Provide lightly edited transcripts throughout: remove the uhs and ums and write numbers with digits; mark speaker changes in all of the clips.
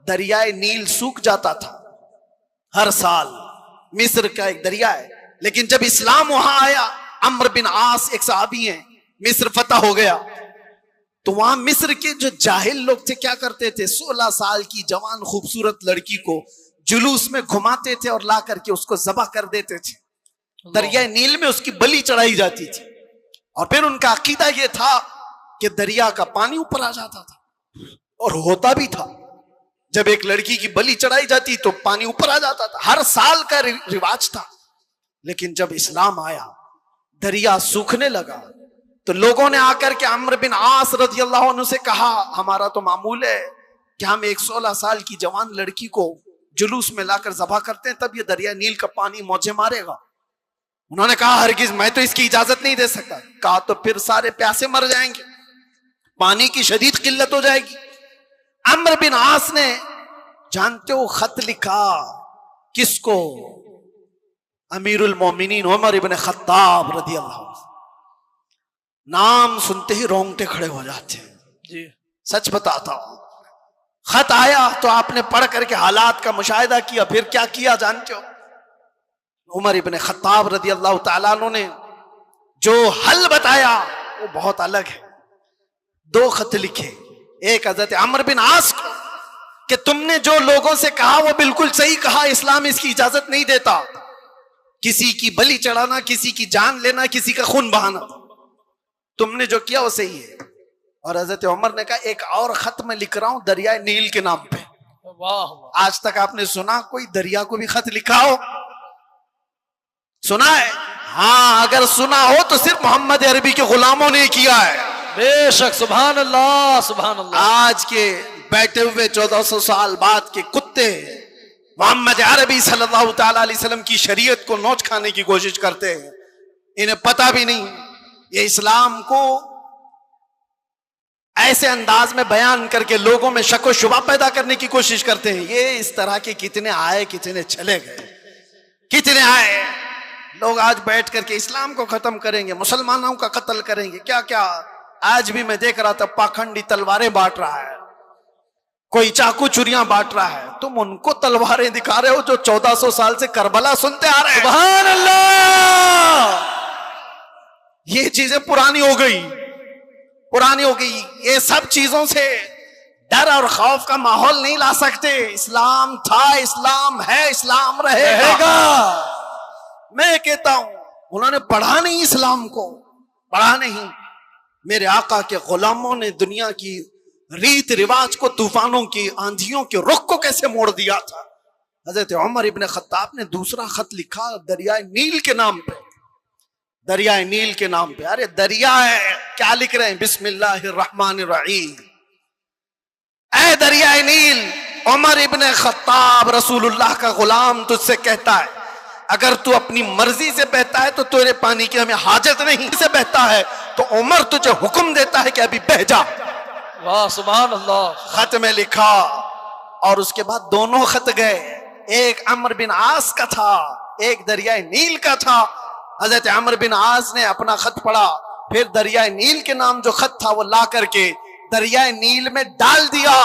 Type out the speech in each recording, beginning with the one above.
Speaker 1: دریائے نیل سوکھ جاتا تھا ہر سال. مصر کا ایک دریا ہے، لیکن جب اسلام وہاں آیا، عمرو بن عاص ایک صحابی ہیں، مصر فتح ہو گیا، تو وہاں مصر کے جو جاہل لوگ تھے کیا کرتے تھے، 16 سال کی جوان خوبصورت لڑکی کو جلوس میں گھماتے تھے اور لا کر کے اس کو ذبح کر دیتے تھے. دریائے نیل میں اس کی بلی چڑھائی جاتی تھی، اور پھر ان کا عقیدہ یہ تھا کہ دریا کا پانی اوپر آ جاتا تھا، اور ہوتا بھی تھا. جب ایک لڑکی کی بلی چڑھائی جاتی تو پانی اوپر آ جاتا تھا، ہر سال کا رواج تھا. لیکن جب اسلام آیا، دریا سوکھنے لگا، تو لوگوں نے آ کر کے عمرو بن عاص رضی اللہ عنہ سے کہا، ہمارا تو معمول ہے کہ ہم ایک 16 سال کی جوان لڑکی کو جلوس میں لا کر ذبح کرتے ہیں، تب یہ دریا نیل کا پانی موجیں مارے گا. انہوں نے کہا ہرگز میں تو اس کی اجازت نہیں دے سکتا. کہا تو پھر سارے پیاسے مر جائیں گے، پانی کی شدید قلت ہو جائے گی. عمرو بن عاص نے، جانتے ہو، خط لکھا کس کو؟ امیر المومنین عمر ابن خطاب رضی اللہ عنہ. نام سنتے ہی رونگٹے کھڑے ہو جاتے ہیں. جی سچ بتاتا ہوں، خط آیا تو آپ نے پڑھ کر کے حالات کا مشاہدہ کیا، پھر کیا کیا جانتے ہو؟ عمر ابن خطاب رضی اللہ تعالیٰ عنہ نے جو حل بتایا وہ بہت الگ ہے. 2 خط لکھے، ایک حضرت عمرو بن عاص کو کہ تم نے جو لوگوں سے کہا وہ بالکل صحیح کہا، اسلام اس کی اجازت نہیں دیتا، کسی کی بلی چڑھانا، کسی کی جان لینا، کسی کا خون بہانا، تم نے جو کیا وہ صحیح ہے. اور حضرت عمر نے کہا ایک اور خط میں لکھ رہا ہوں دریائے نیل کے نام پہ. آج تک آپ نے سنا کوئی دریا کو بھی خط لکھا ہو؟ سنا ہے؟ ہاں، اگر سنا ہو تو صرف محمد عربی کے غلاموں نے کیا ہے.
Speaker 2: بے شک، سبحان اللہ سبحان اللہ.
Speaker 1: آج کے بیٹھے ہوئے 1400 سال بعد کے کتے محمد عربی صلی اللہ تعالی علیہ وسلم کی شریعت کو نوچ کھانے کی کوشش کرتے ہیں. انہیں پتہ بھی نہیں، یہ اسلام کو ایسے انداز میں بیان کر کے لوگوں میں شک و شبہ پیدا کرنے کی کوشش کرتے ہیں. یہ اس طرح کے کتنے آئے، کتنے چلے گئے، کتنے آئے. لوگ آج بیٹھ کر کے اسلام کو ختم کریں گے، مسلمانوں کا قتل کریں گے، کیا کیا. آج بھی میں دیکھ رہا تھا پاکھنڈی تلواریں بانٹ رہا ہے، کوئی چاقو چوریاں بانٹ رہا ہے. تم ان کو تلواریں دکھا رہے ہو جو 1400 سال سے کربلا سنتے آ رہے ہیں.
Speaker 2: سبحان اللہ.
Speaker 1: یہ چیزیں پرانی ہو گئی، پرانی ہو گئی. یہ سب چیزوں سے ڈر اور خوف کا ماحول نہیں لا سکتے. اسلام تھا، اسلام ہے، اسلام رہے گا. میں کہتا ہوں انہوں نے پڑھا نہیں، اسلام کو پڑھا نہیں. میرے آقا کے غلاموں نے دنیا کی ریت رواج کو، طوفانوں کی، آندھیوں کے رخ کو کیسے موڑ دیا تھا. حضرت عمر ابن خطاب نے دوسرا خط لکھا دریائے نیل کے نام پہ، دریائے نیل کے نام پہ. ارے دریا ہے، کیا لکھ رہے ہیں؟ بسم اللہ الرحمن الرحیم. اے دریائے نیل، عمر ابن خطاب رسول اللہ کا غلام تجھ سے کہتا ہے اگر تو اپنی مرضی سے بہتا ہے تو تیرے پانی کی ہمیں حاجت نہیں، سے بہتا ہے تو عمر تجھے حکم دیتا ہے کہ ابھی بہ جا.
Speaker 2: واہ سبحان اللہ.
Speaker 1: خط میں لکھا، اور اس کے بعد دونوں خط گئے. ایک عمرو بن عاص کا تھا، ایک دریائے نیل کا تھا. حضرت عمرو بن عاص نے اپنا خط پڑھا، پھر دریائے نیل کے نام جو خط تھا وہ لا کر کے دریائے نیل میں ڈال دیا.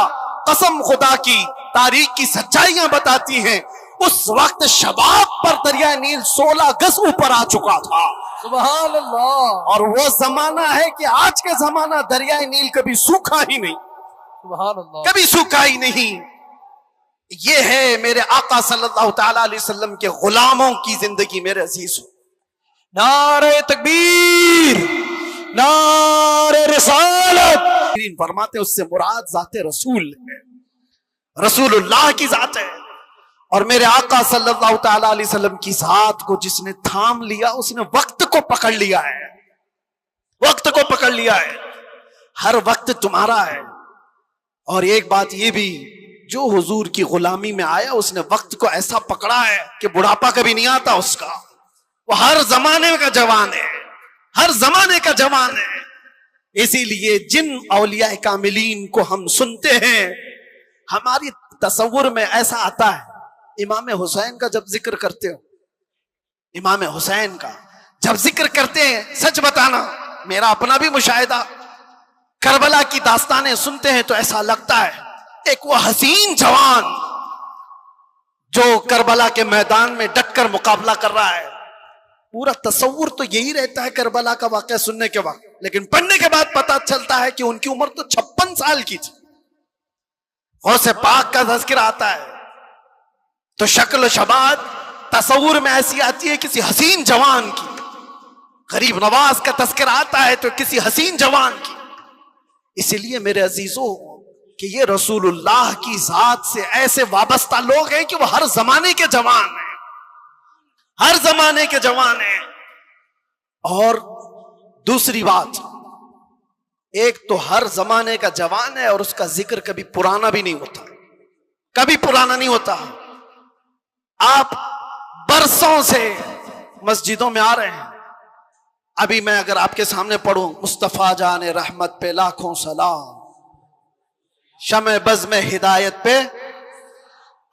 Speaker 1: قسم خدا کی، تاریخ کی سچائیاں بتاتی ہیں اس وقت شباب پر دریائے نیل 16 گز اوپر آ چکا تھا.
Speaker 2: سبحان اللہ.
Speaker 1: اور وہ زمانہ ہے کہ آج کے زمانہ دریائے نیل کبھی سوکھا ہی نہیں،
Speaker 2: سبحان اللہ.
Speaker 1: کبھی سوکھا ہی نہیں. یہ ہے میرے آقا صلی اللہ تعالی علیہ وسلم کے غلاموں کی زندگی. میرے عزیز ہو،
Speaker 2: نعرہ تکبیر، نعرہ رسالت.
Speaker 1: فرماتے اس سے مراد ذات رسول ہے، رسول اللہ کی ذات ہے. اور میرے آقا صلی اللہ تعالی علیہ وسلم کی ذات کو جس نے تھام لیا اس نے وقت کو پکڑ لیا ہے، وقت کو پکڑ لیا ہے. ہر وقت تمہارا ہے. اور ایک بات یہ بھی، جو حضور کی غلامی میں آیا اس نے وقت کو ایسا پکڑا ہے کہ بڑھاپا کبھی نہیں آتا اس کا. وہ ہر زمانے کا جوان ہے، ہر زمانے کا جوان ہے. اسی لیے جن اولیاء کاملین کو ہم سنتے ہیں ہماری تصور میں ایسا آتا ہے، امام حسین کا جب ذکر کرتے ہو، امام حسین کا جب ذکر کرتے ہیں، سچ بتانا میرا اپنا بھی مشاہدہ، کربلا کی داستانیں سنتے ہیں تو ایسا لگتا ہے ایک وہ حسین جوان جو کربلا کے میدان میں ڈٹ کر مقابلہ کر رہا ہے. پورا تصور تو یہی رہتا ہے کربلا کا واقعہ سننے کے وقت, لیکن پڑھنے کے بعد پتہ چلتا ہے کہ ان کی عمر تو 56 سال کی تھی. غوث پاک کا تذکرہ آتا ہے تو شکل و شباب تصور میں ایسی آتی ہے کسی حسین جوان کی. غریب نواز کا تذکرہ آتا ہے تو کسی حسین جوان کی. اسی لیے میرے عزیزوں کہ یہ رسول اللہ کی ذات سے ایسے وابستہ لوگ ہیں کہ وہ ہر زمانے کے جوان ہیں, ہر زمانے کے جوان ہیں. اور دوسری بات, ایک تو ہر زمانے کا جوان ہے اور اس کا ذکر کبھی پرانا بھی نہیں ہوتا, کبھی پرانا نہیں ہوتا. آپ برسوں سے مسجدوں میں آ رہے ہیں. ابھی میں اگر آپ کے سامنے پڑھوں مصطفیٰ جان رحمت پہ لاکھوں سلام, شمع بزم ہدایت پہ,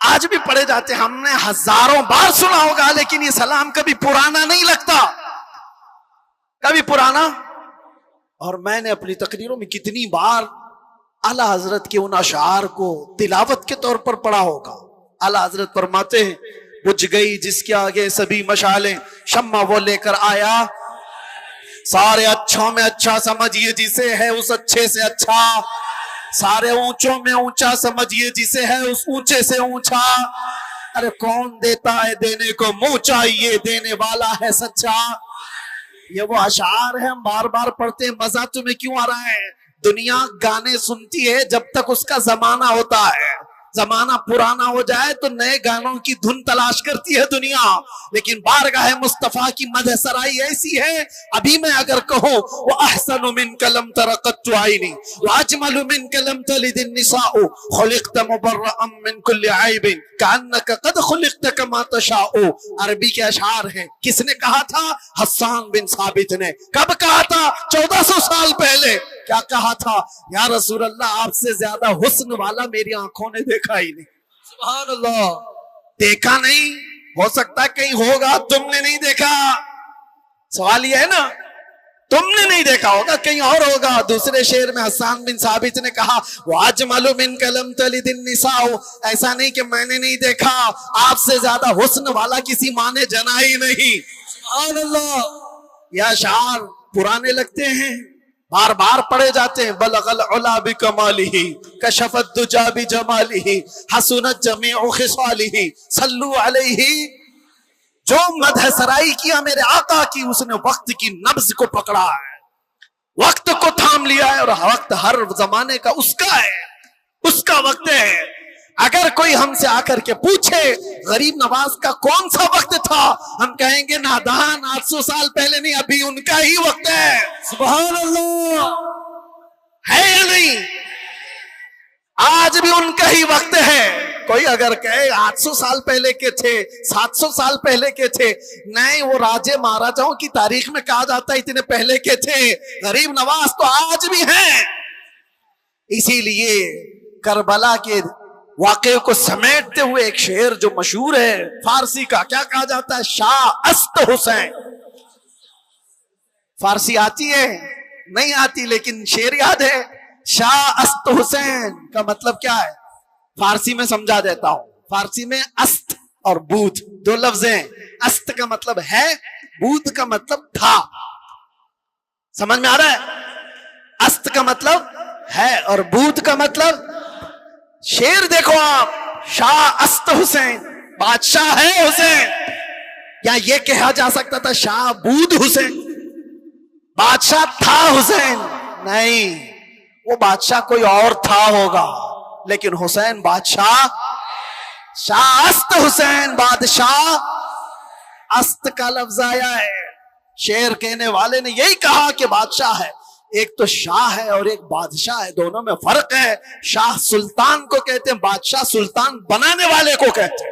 Speaker 1: آج بھی پڑھے جاتے ہیں, ہم نے ہزاروں بار سنا ہوگا, لیکن یہ سلام کبھی پرانا نہیں لگتا, کبھی پرانا. اور میں نے اپنی تقریروں میں کتنی بار اعلیٰ حضرت کے ان اشعار کو تلاوت کے طور پر پڑھا ہوگا. اعلیٰ حضرت فرماتے ہیں بجھ گئی جس کے آگے سبھی مشالیں, شمع وہ لے کر آیا, سارے اچھوں میں اچھا سمجھیے جسے ہے اس اچھے سے اچھا, سارے اونچوں میں اونچا سمجھیے جسے ہے اس اونچے سے اونچا. ارے کون دیتا ہے دینے کو منہ چاہیے, دینے والا ہے سچا. یہ وہ اشعار ہیں, ہم بار بار پڑھتے ہیں. مزہ تمہیں کیوں آ رہا ہے؟ دنیا گانے سنتی ہے جب تک اس کا زمانہ ہوتا ہے. زمانہ پرانا ہو جائے تو نئے گانوں کی دھن تلاش کرتی ہے دنیا. لیکن بارگاہ مصطفیٰ کی مدح سرائی ایسی ہے, ابھی میں اگر کہوں وَأَحْسَنُ مِنْكَ لَمْ تَرَ قَطُّ عَيْنِي وَأَجْمَلُ مِنْكَ لَمْ تَلِدِ النِّسَاءُ خُلِقْتَ مُبَرَّأً مِنْ كُلِّ عَيْبٍ كَأَنَّكَ قَدْ خُلِقْتَ كَمَا تَشَاءُ. عربی کے اشعار ہیں. کس نے کہا تھا؟ حسان بن ثابت نے. کب کہا تھا؟ 1400 سال پہلے. کیا کہا تھا؟ یا رسول اللہ آپ سے زیادہ حسن والا میری آنکھوں نے دیکھا ہی نہیں.
Speaker 2: سبحان اللہ.
Speaker 1: دیکھا نہیں, ہو سکتا کہیں ہوگا, تم نے نہیں دیکھا. سوال یہ ہے نا, تم نے نہیں دیکھا ہوگا, کہیں اور ہوگا. دوسرے شعر میں حسان بن ثابت نے کہا وَأَجْمَلُ مِنْكَ لَمْ تَلِدِ النِّسَاءُ. ایسا نہیں کہ میں نے نہیں دیکھا, آپ سے زیادہ حسن والا کسی ماں نے جنا ہی نہیں.
Speaker 2: سبحان اللہ.
Speaker 1: یہ اشعار پرانے لگتے ہیں, بار بار پڑھے جاتے ہیں. بلغ العلا بکمالہ کشف الدجا بجمالہ حسنت جمیع خصالہ صلوا علیہ. جو مدح سرائی کیا میرے آقا کی, اس نے وقت کی نبض کو پکڑا ہے, وقت کو تھام لیا ہے, اور وقت ہر زمانے کا اس کا ہے, اس کا وقت ہے. اگر کوئی ہم سے آ کر کے پوچھے غریب نواز کا کون سا وقت تھا, ہم کہیں گے نادان, 800 سال پہلے نہیں, ابھی ان کا ہی وقت ہے.
Speaker 2: سبحان اللہ.
Speaker 1: ہے یا نہیں؟ آج بھی ان کا ہی وقت ہے. کوئی اگر کہے 800 سال پہلے کے تھے, 700 سال پہلے کے تھے, نہیں, وہ راجے مہاراجاؤں کی تاریخ میں کہا جاتا ہے اتنے پہلے کے تھے. غریب نواز تو آج بھی ہیں. اسی لیے کربلا کے واقعے کو سمیٹتے ہوئے ایک شعر جو مشہور ہے فارسی کا, کیا کہا جاتا ہے؟ شاہ است حسین. فارسی آتی ہے؟ نہیں آتی, لیکن شعر یاد ہے. شاہ است حسین کا مطلب کیا ہے؟ فارسی میں سمجھا دیتا ہوں. فارسی میں است اور بود دو لفظ ہیں. است کا مطلب ہے, بود کا مطلب تھا. سمجھ میں آ رہا ہے؟ است کا مطلب ہے اور بود کا مطلب. شعر دیکھو آپ, شاہ است حسین, بادشاہ ہے حسین. یا یہ کہا جا سکتا تھا شاہ بود حسین, بادشاہ تھا حسین. نہیں, وہ بادشاہ کوئی اور تھا ہوگا, لیکن حسین بادشاہ. شاہ است حسین, بادشاہ. است کا لفظ آیا ہے. شعر کہنے والے نے یہی کہا کہ بادشاہ ہے. ایک تو شاہ ہے اور ایک بادشاہ ہے, دونوں میں فرق ہے. شاہ سلطان کو کہتے ہیں, بادشاہ سلطان بنانے والے کو کہتے ہیں.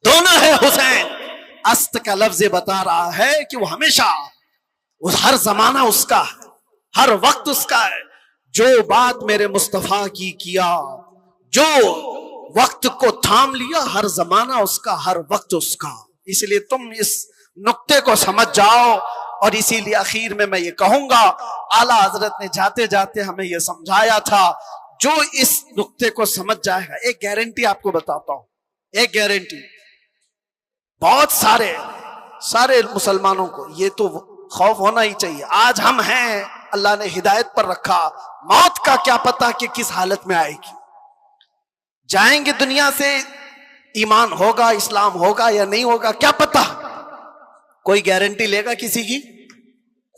Speaker 1: دونوں ہے حسین. است کا لفظ بتا رہا ہے کہ وہ ہمیشہ, ہر زمانہ اس کا ہے, ہر وقت اس کا ہے. جو بات میرے مصطفیٰ کی کیا, جو وقت کو تھام لیا, ہر زمانہ اس کا, ہر وقت اس کا. اس لیے تم اس نقطے کو سمجھ جاؤ. اور اسی لیے اخیر میں یہ کہوں گا, اعلیٰ حضرت نے جاتے جاتے ہمیں یہ سمجھایا تھا, جو اس نقطے کو سمجھ جائے گا، ایک گارنٹی آپ کو بتاتا ہوں، ایک گارنٹی، بہت سارے مسلمانوں کو یہ تو خوف ہونا ہی چاہیے. آج ہم ہیں، اللہ نے ہدایت پر رکھا، موت کا کیا پتا کہ کس حالت میں آئے گی. جائیں گے دنیا سے، ایمان ہوگا، اسلام ہوگا یا نہیں ہوگا کیا پتا. کوئی گارنٹی لے گا کسی کی؟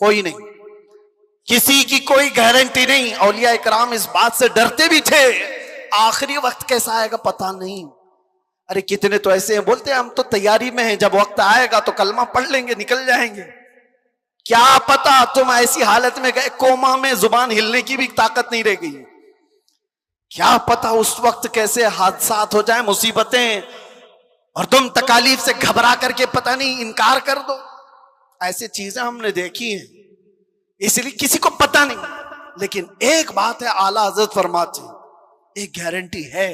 Speaker 1: کوئی نہیں، کسی کی کوئی گارنٹی نہیں. اولیاء کرام اس بات سے ڈرتے بھی تھے، آخری وقت کیسا آئے گا پتا نہیں. ارے کتنے تو ایسے ہیں بولتے ہیں ہم تو تیاری میں ہیں، جب وقت آئے گا تو کلمہ پڑھ لیں گے نکل جائیں گے. کیا پتا تم ایسی حالت میں گئے کوما میں زبان ہلنے کی بھی طاقت نہیں رہ گئی. کیا پتا اس وقت کیسے حادثات ہو جائیں، مصیبتیں، اور تم تکالیف سے گھبرا کر کے پتہ نہیں انکار کر دو. ایسے چیزیں ہم نے دیکھی ہیں، اس لیے کسی کو پتہ نہیں. لیکن ایک بات ہے، اعلیٰ حضرت فرماتے ہیں ایک گارنٹی ہے،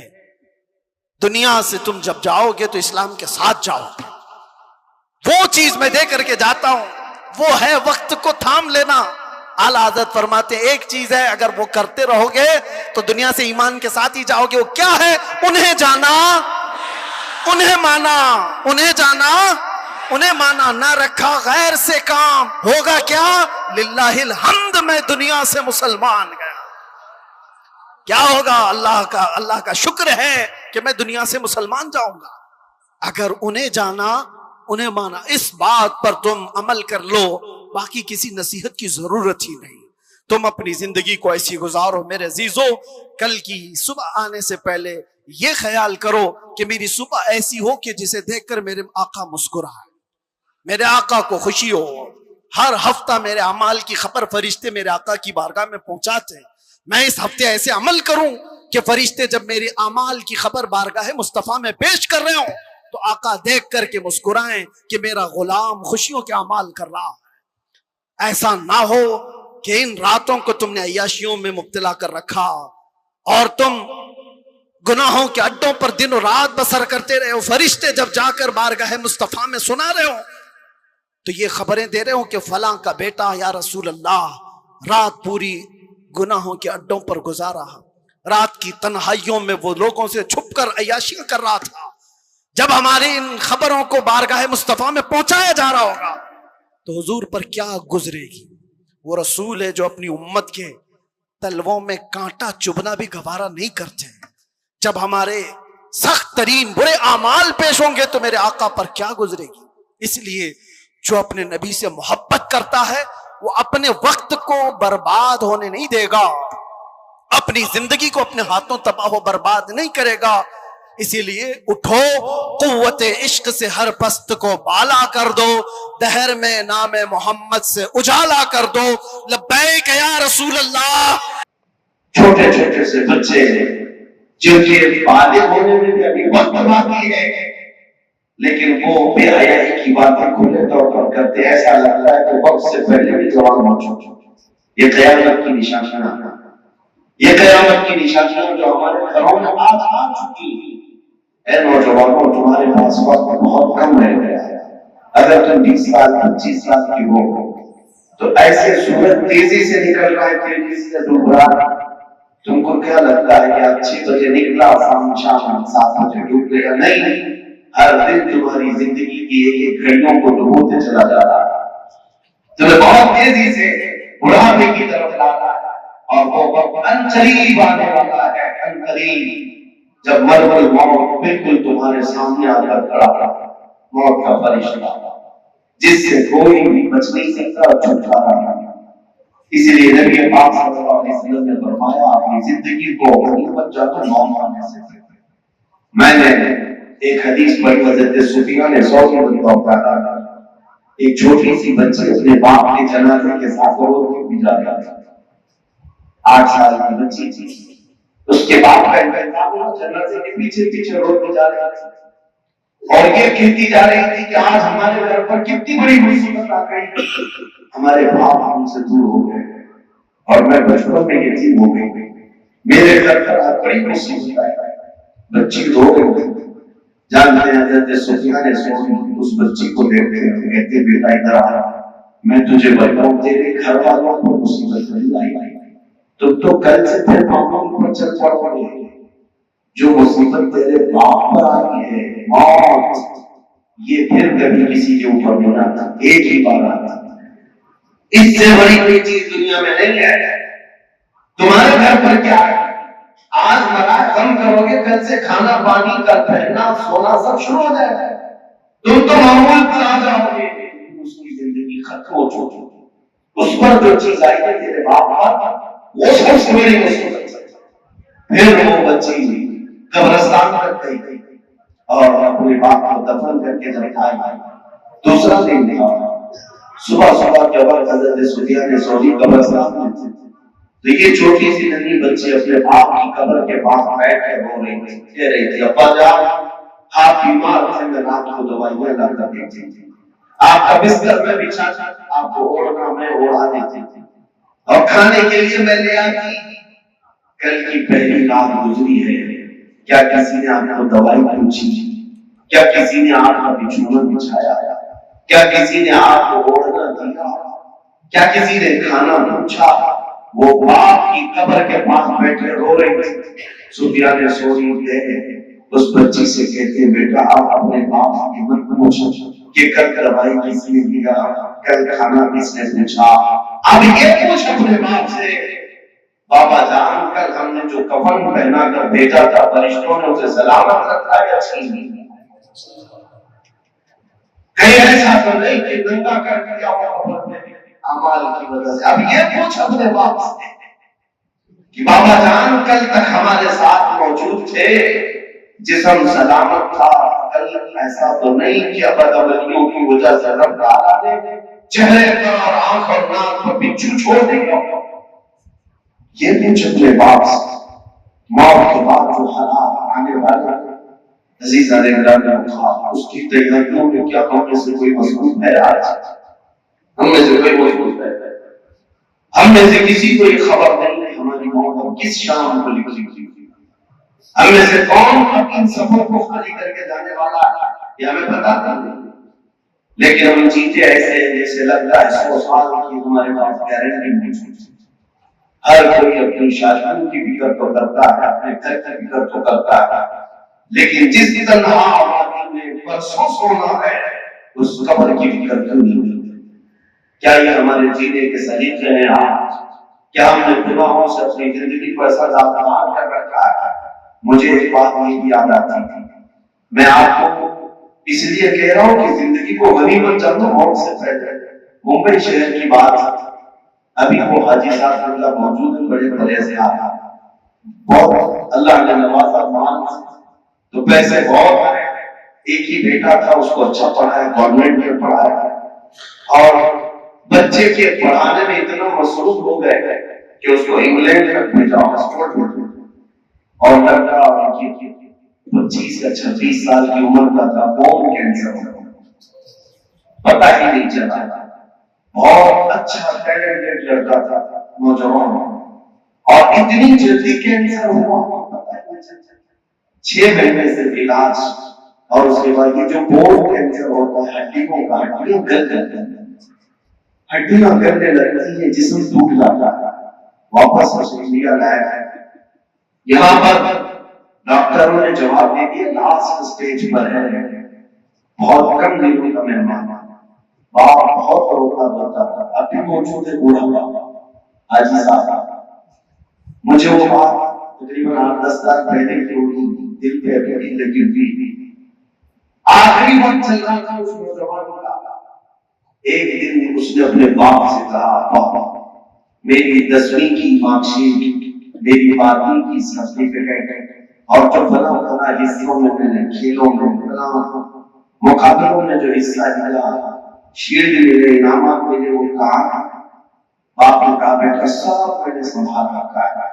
Speaker 1: دنیا سے تم جب جاؤ گے تو اسلام کے ساتھ جاؤ گے. وہ چیز میں دے کر کے جاتا ہوں، وہ ہے وقت کو تھام لینا. اعلیٰ حضرت فرماتے ہیں ایک چیز ہے، اگر وہ کرتے رہو گے تو دنیا سے ایمان کے ساتھ ہی جاؤ گے. وہ کیا ہے؟ انہیں جانا، انہیں مانا، انہیں جانا، انہیں مانا. نہ رکھا غیر سے کام، ہوگا کیا؟ للہ الحمد میں دنیا سے مسلمان گیا. کیا ہوگا؟ اللہ کا شکر ہے کہ میں دنیا سے مسلمان جاؤں گا. اگر انہیں جانا، انہیں مانا، اس بات پر تم عمل کر لو، باقی کسی نصیحت کی ضرورت ہی نہیں. تم اپنی زندگی کو ایسی گزارو. میرے عزیزو، کل کی صبح آنے سے پہلے یہ خیال کرو کہ میری صبح ایسی ہو کہ جسے دیکھ کر میرے آقا مسکرائے، میرے آقا کو خوشی ہو. ہر ہفتہ میرے اعمال کی خبر فرشتے میرے آقا کی بارگاہ میں پہنچاتے ہیں. میں اس ہفتے ایسے عمل کروں کہ فرشتے جب میری اعمال کی خبر بارگاہ مصطفیٰ میں پیش کر رہے ہوں تو آقا دیکھ کر کے مسکرائیں کہ میرا غلام خوشیوں کے اعمال کر رہا ہے. ایسا نہ ہو کہ ان راتوں کو تم نے عیاشیوں میں مبتلا کر رکھا اور تم گناہوں کے اڈوں پر دن و رات بسر کرتے رہے ہو. فرشتے جب جا کر بارگاہ مصطفیٰ میں سنا رہے ہو تو یہ خبریں دے رہے ہو کہ فلاں کا بیٹا یا رسول اللہ رات پوری گناہوں کے اڈوں پر گزارا، رات کی تنہائیوں میں وہ لوگوں سے چھپ کر عیاشیاں کر رہا تھا. جب ہماری ان خبروں کو بارگاہ مصطفیٰ میں پہنچایا جا رہا ہوگا تو حضور پر کیا گزرے گی. وہ رسول ہے جو اپنی امت کے تلووں میں کانٹا چبھنا بھی گوارا نہیں کرتے. جب ہمارے سخت ترین برے اعمال پیش ہوں گے تو میرے آقا پر کیا گزرے گی. اس لیے جو اپنے نبی سے محبت کرتا ہے وہ اپنے وقت کو برباد ہونے نہیں دے گا، اپنی زندگی کو اپنے ہاتھوں تباہ و برباد نہیں کرے گا. اسی لیے اٹھو، قوت عشق سے ہر پست کو بالا کر دو، دہر میں نام محمد سے اجالا کر دو. لبیک یا رسول اللہ.
Speaker 3: چھوٹے چھوٹے سے بچے جن کے بالغ ہونے میں ابھی وقت باقی ہے لیکن وہ بے حیائی کی باتیں کھلے طور پر کرتے، ایسا لگتا ہے کہ وقت سے پہلے بھی جوان ہو چکے. یہ قیامت کی نشانیاں، یہ قیامت کی نشانیاں جو ہمارے گھروں میں آج آ چکی ہیں. اے نوجوانوں، تمہارے پاس وقت بہت کم رہ گیا ہے. اگر تم 20 سال 25 سال کی ہو تو ایسے سورج تیزی سے نکل رہا ہے، تیزی سے ڈوب رہا ہے. تم کو کیا لگتا ہے کہ آج 6 بجے نکلا شام 7 بجے ڈوب گیا؟ نہیں، ہر دن تمہاری زندگی کی ایک گھڑیوں کو ڈبوتے چلا جا رہا ہے، تمہیں بہت تیزی سے بڑھاپے کی طرف لاتا ہے. اور وہ وقت عنقریب آنے والا ہے، عنقریب، جب ملک الموت بالکل تمہارے سامنے آ کر کھڑا ہے. موت کا فرشتہ جس سے کوئی بھی بچ نہیں سکتا اور چھٹکارا نہیں. اسی لیے نبی پاک صلی اللہ علیہ وسلم نے فرمایا اپنی زندگی کو غنیمت جانو، موت آنے سے. میں نے ایک حدیث پڑھی حضرت سفیان ثوری رضی اللہ عنہ، ایک چھوٹی سی بچی اپنے باپ کے جنازے کے ساتھ روڈ پہ بھی جا رہی تھی. 8 سال کی بچی تھی. اس کے باپ کا انتقال جنازے کے پیچھے پیچھے روڈ پہ جا رہی تھی اور یہ کہتی جا رہی تھی کہ آج ہمارے گھر پر کتنی بڑی مصیبت آ گئی، ہمارے باپ ہم سے دور ہو گئے اور میں بچپن میں یتیم ہو گئی، میرے گھر پر آج بڑی مصیبت آئی. بچی رو گئی. جانتے ہیں حضرت سفیان ثوری اس بچی کو دیکھتے ہیں، کہتے بیٹا ادھر آ، میں تجھے بتاؤں تیرے گھر والوں کو مصیبت نہیں آئی. تم تو کل سے پھر معمول پر چل پڑو گے. جو مصیبت تیرے باپ پر آئی ہے موت، یہ پھر کبھی کسی کے اوپر نہیں آتا، ایک ہی بار آتا. اس سے بڑی کوئی چیز دنیا میں نہیں ہے. تمہارے گھر پر کیا ہے؟ آج مرا کم کرو گے، کل سے کھانا پانی کا پہننا سونا سب شروع ہو جائے گا. تم تو معمول پر آ جاؤ گے، اس کی زندگی ختم ہو چکی. اس پر جو چیز آئی ہے تیرے باپ پر، وہ سب سے بڑی مصیبت ہے. پھر وہ بچی قبرستان تک گئی اور اپنے باپ کو دفن کر کے جب آئی، دوسرا دن تھا. صبح صبح کے وقت حضرت سفیان نے سوری قبرستان میں تھے، تو یہ چھوٹی سی ننھی بچی اپنے باپ کی قبر کے پاس بیٹھ کر رو رہی تھی، کہہ رہی تھی ابا جان آپ بیمار تھے، میں رات کو دوائیاں لا کر دیتی تھی، آپ کا بستر میں بچھا آپ کو اوڑھنا میں اوڑھا دیتی تھی، اور کھانے کے لیے میں لے آتی. کل کی پہلی رات گزری ہے، کیا کسی نے آپ کو دوائی پوچھی؟ کیا کسی نے آپ کا بچھونا بچھایا؟ کیا کسی نے آپ کو اوڑھنا دیا؟ کیا کسی نے کھانا پوچھا؟ وہ باپ کی قبر کے پاس بیٹھے رو رہے تھے. سفیان ثوری اس بچی سے کہتے ہیں بیٹا آپ اپنے باپ کی مت پوچھو کہ کل دوائی کس نے دیا، کل کھانا کس نے پوچھا. اب یہ پوچھ اپنے باپ سے بابا جان کل ہم نے جو کفن پہنا کر بھیجا تھا فرشتوں نے اسے سلامت رکھا یا چھین لیا؟ کہیں ایسا تو نہیں کہ ننگا کر دیا وہ اعمال کی وجہ سے. اب یہ پوچھ اپنے باپ سے کہ بابا جان کل تک ہمارے ساتھ موجود تھے، جسم سلامت تھا، کل ایسا تو نہیں کہ بدعملیوں کی وجہ سے رب تعالیٰ نے چہرے پر اور آنکھ اور ناک پر بچھو چھوڑ دیا؟ یہ پوچھ اپنے باپ سے. موت کے بعد جو حالات آنے والے عزیز اس کی تیاریوں میں کیا ہم میں سے کوئی مصروف ہے؟ آج ہم میں سے کوئی مصروف ہے؟ ہم میں سے کسی کو یہ خبر نہیں ہے ہماری موت ہم کس شام کو لکھی ہوئی؟ ہم میں سے کون ان سفر کو خالی کر کے جانے والا ہے یہ ہمیں پتا نہیں. لیکن ہم چیزیں ایسے ہیں جیسے لگتا ہے 100 سال کی ہمارے پاس گارنٹی موجود ہے. ہر کوئی اپنی شادیوں کی فکر تو کرتا ہے، اپنے گھر کی فکر تو کرتا ہے، لیکن جس تنہا آبادی میں برسوں سونا ہے اس قبر کی فکر کیوں نہیں ہوتی؟ کیا یہ ہمارے جینے کے سلیقے ہیں؟ آج کیا ہم نے گناہوں سے اپنی زندگی کو ایسا داغدار کر رکھا ہے؟ مجھے ایک بات یہ بھی یاد آتی تھی، میں آپ کو اس لیے کہہ رہا ہوں کہ زندگی کو غنیمت جانو. موت سے پہلے ممبئی شہر کی بات، ابھی وہ حاجی صاحب اللہ موجود ہیں، بڑے بڑے سے آیا، بہت اللہ نے نوازا مان تو پیسے بہت ہیں. ایک ہی بیٹا تھا، اس کو اچھا پڑھایا، گورنمنٹ میں پڑھایا، اور بچے کے پڑھانے میں اتنا مصروف ہو گئے کہ اس کو انگلینڈ تک بھیجا، آکسفورڈ میں، اور لڑکا 25 یا 26 سال کی عمر کا تھا، بون کینسر ہوا، پتہ ہی نہیں چلا. بہت اچھا ٹیلنٹڈ لڑکا تھا، نوجوان، اور اتنی جلدی کینسر ہوا 6 مہینے سے علاج. اور اس کے بعد یہ جو بون کینسر ہوتا ہے ہڈیوں کا، ہڈیاں گل جاتی ہیں، ہڈیاں گلنے لگتی ہیں، جسم ٹوٹ جاتا ہے. واپس اسے انڈیا لایا، یہاں پر ڈاکٹروں نے جواب دے دیا لاسٹ سٹیج پر ہے، بہت کم دنوں کا مہمان. باپ بہت روتا دھوتا تھا، ابھی موجود ہے بوڑھا باپ حاجی صاحب. مجھے وہ بات تقریباً 8-10 سال پہلے کی دل پہ ابھی لگی ہوئی. آخری وقت چل رہا تھا اس نوجوان کا. ایک دن اس نے اپنے باپ سے کہا پاپا میری 10ویں کی مارک شیٹ، میری 12ویں کی سرٹیفکیٹ، اور جو بنا حصوں میں نے کھیلوں میں مقابلوں میں جو حصہ لیا، شیلڈ ملے، انعامات ملے، وہ کہا. باپ نے کہا بیٹا سب میں نے سنبھال رکھا ہے،